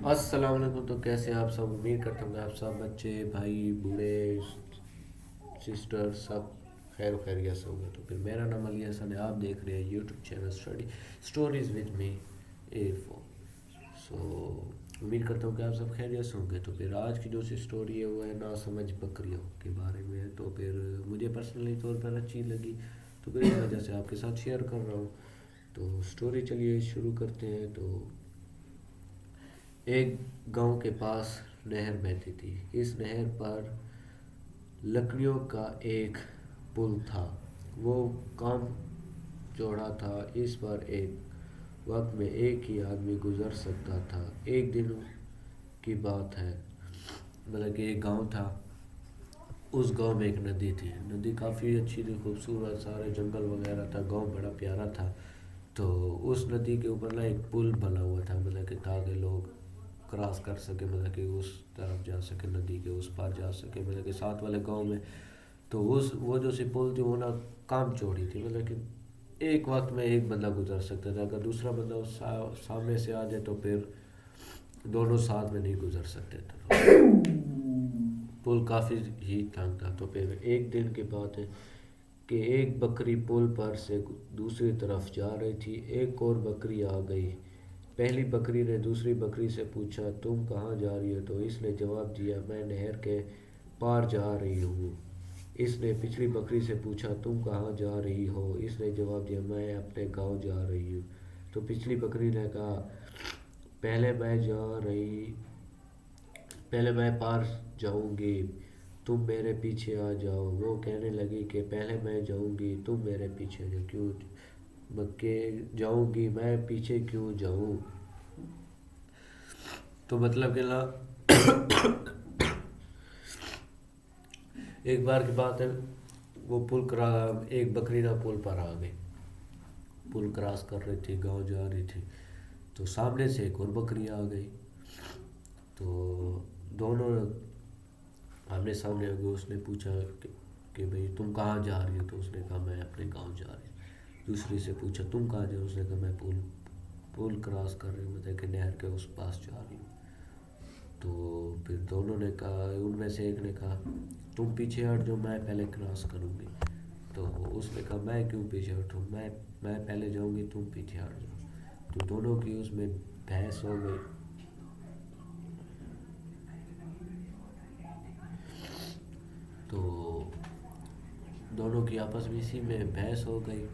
السلام علیکم. تو کیسے ہیں آپ سب؟ امید کرتا ہوں کہ آپ سب بچے بھائی بوڑھے سسٹر سب خیر و خیریت سے ہوں گے. تو پھر میرا نام علی حسن ہے. آپ دیکھ رہے ہیں YouTube channel stories with me air phone. So امید کرتا ہوں کہ آپ سب خیریت سے ہوں گے. تو پھر آج کی جو سی اسٹوری ہے وہ ہے ناسمجھ بکریوں کے بارے میں ہے. تو پھر مجھے پرسنلی طور پر اچھی لگی تو پھر اس وجہ سے آپ کے ساتھ شیئر کر رہا ہوں. تو اسٹوری چلیے شروع کرتے ہیں. تو ایک گاؤں کے پاس نہر بہتی تھی. اس نہر پر لکڑیوں کا ایک پل تھا. وہ کام چوڑا تھا. اس پر ایک وقت میں ایک ہی آدمی گزر سکتا تھا. ایک دن کی بات ہے. مطلب کہ ایک گاؤں تھا. اس گاؤں میں ایک ندی تھی. ندی کافی اچھی تھی, خوبصورت, سارے جنگل وغیرہ تھا. گاؤں بڑا پیارا تھا. تو اس ندی کے اوپر نا ایک پل بنا ہوا تھا, مطلب کہ تاکہ لوگ کراس کر سکے, مطلب کہ اس طرف جا سکے, ندی کے اس پار جا سکے, مطلب کہ ساتھ والے گاؤں میں. تو وہ جو سی پل تھی وہ نا کام چوڑی تھی, مطلب کہ ایک وقت میں ایک بندہ گزر سکتا تھا. اگر دوسرا بندہ سامنے سے آ جائے تو پھر دونوں ساتھ میں نہیں گزر سکتے تھے. پل کافی ہی تنگ تھا. تو پھر ایک دن کی بات ہے کہ ایک بکری پل پر سے دوسری طرف جا رہی تھی. ایک اور بکری آ گئی. پہلی بکری نے دوسری بکری سے پوچھا, تم کہاں جا رہی ہو؟ تو اس نے جواب دیا, میں نہر کے پار جا رہی ہوں. اس نے پچھلی بکری سے پوچھا, تم کہاں جا رہی ہو؟ اس نے جواب دیا, میں اپنے گاؤں جا رہی ہوں. تو پچھلی بکری نے کہا, پہلے میں جا رہی پہلے میں پار جاؤں گی, تم میرے پیچھے آ جاؤ. وہ کہنے لگی کہ پہلے میں جاؤں گی, تم میرے پیچھے جاؤ. کیوں کہ جاؤں گی, میں پیچھے کیوں جاؤں؟ تو مطلب کہ نا ایک بار کی بات ہے, وہ ایک بکری نا پل پر آ گئی. پل کراس کر رہی تھی, گاؤں جا رہی تھی. تو سامنے سے ایک اور بکری آ گئی. تو دونوں آمنے سامنے ہو گئے. اس نے پوچھا کہ بھئی تم کہاں جا رہی ہو؟ تو اس نے کہا, میں اپنے گاؤں جا رہی ہوں. دوسری سے پوچھا, تم کہاں جا رہی ہو؟ اس نے کہا, میں پل کراس کر رہی ہوں, مطلب کہ نہر کے اس پاس جا رہی ہوں. تو پھر دونوں نے کہا, ان میں سے ایک نے کہا, تم پیچھے ہٹ جاؤ, میں پہلے کراس کروں گی. تو اس نے کہا, میں کیوں پیچھے ہٹوں, میں پہلے جاؤں گی, تم پیچھے ہٹ جاؤ. تو دونوں کی اس میں بحث ہو گئی. تو دونوں کی آپس میں اسی میں بحث ہو گئی.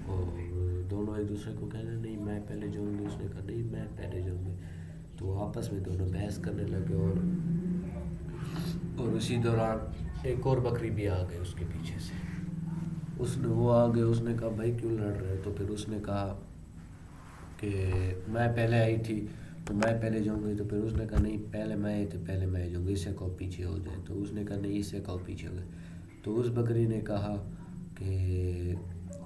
اور دونوں ایک دوسرے کو کہنے, نہیں میں پہلے جاؤں گی. اس نے کہا, نہیں میں پہلے جاؤں گی. تو آپس میں دونوں بحث کرنے لگے. اور اسی دوران ایک اور بکری بھی آ گئی اس کے پیچھے سے. وہ آ گئے. اس نے کہا, بھائی کیوں لڑ رہے ہو؟ تو پھر اس نے کہا کہ میں پہلے آئی تھی تو میں پہلے جاؤں گی. تو پھر اس نے کہا, نہیں پہلے میں آئی تھی, پہلے میں جاؤں گی, اس سے کہو پیچھے ہو جائے. تو اس نے کہا, نہیں اس سے کہو پیچھے ہو جائے. تو اس بکری نے کہا کہ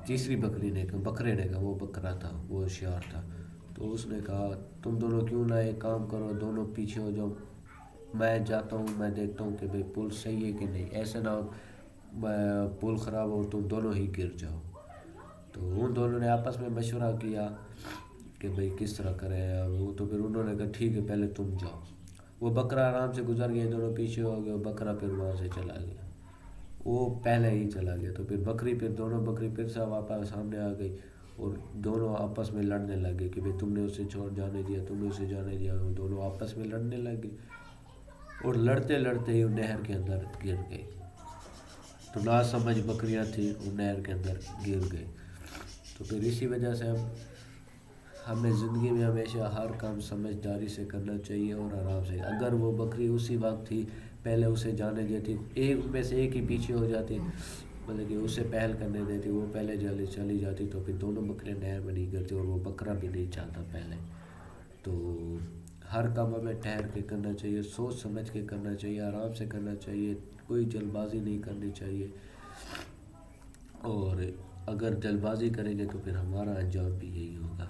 تیسری بکری نے کہا, بکرے نے کہا, وہ بکرا تھا, وہ ہوشیار تھا. تو اس نے کہا, تم دونوں کیوں نہ ایک کام کرو, دونوں پیچھے ہو جاؤ, میں جاتا ہوں, میں دیکھتا ہوں کہ بھئی پل صحیح ہے کہ نہیں. ایسے نہ ہو پل خراب ہو, تم دونوں ہی گر جاؤ. تو ان دونوں نے آپس میں مشورہ کیا کہ بھئی کس طرح کریں. تو پھر انہوں نے کہا, ٹھیک ہے پہلے تم جاؤ. وہ بکرا آرام سے گزر گیا, دونوں پیچھے ہو گئے. بکرا پھر وہاں سے چلا گیا, وہ پہلے ہی چلا گیا. تو پھر دونوں بکری پھر سے واپس سامنے آ گئی. اور دونوں آپس میں لڑنے لگے کہ بھئی تم نے اسے چھوڑ جانے دیا, تم نے اسے جانے دیا. دونوں آپس میں لڑنے لگے اور لڑتے لڑتے ہی وہ نہر کے اندر گر گئی. تو ناسمجھ بکریاں تھیں, وہ نہر کے اندر گر گئی. تو پھر اسی وجہ سے ہمیں زندگی میں ہمیشہ ہر کام سمجھداری سے کرنا چاہیے اور آرام سے. اگر وہ بکری اسی وقت ہی پہلے اسے جانے دیتی, ایک میں سے ایک ہی پیچھے ہو جاتی, مطلب کہ اسے پہل کرنے دیتی, وہ پہلے چلی جاتی, تو پھر دونوں بکریاں نہر میں نہیں گرتی اور وہ بکرا بھی نہیں چاہتا پہلے. تو ہر کام ہمیں ٹھہر کے کرنا چاہیے, سوچ سمجھ کے کرنا چاہیے, آرام سے کرنا چاہیے, کوئی جلد بازی نہیں کرنی چاہیے. اور اگر جلد بازی کریں گے تو پھر ہمارا انجام بھی یہی ہوگا.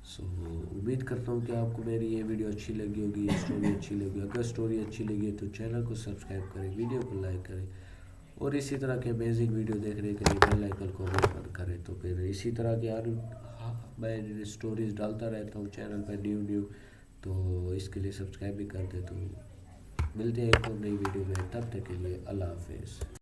سو امید کرتا ہوں کہ آپ کو میری یہ ویڈیو اچھی لگی ہوگی, یہ اسٹوری اچھی لگی. اگر اسٹوری اچھی لگی ہے تو چینل کو سبسکرائب کریں, ویڈیو کو لائک کریں, اور اسی طرح کے امیزنگ ویڈیو دیکھنے کے لیے بیل آئیکن کو بھی بند کریں. تو پھر اسی طرح کے میں اسٹوریز ڈالتا رہتا ہوں چینل پہ نیو. تو اس کے لیے سبسکرائب بھی کر دے. تو ملتے ہیں ایک اور نئی ویڈیو میں، تب تک کے لیے اللہ حافظ.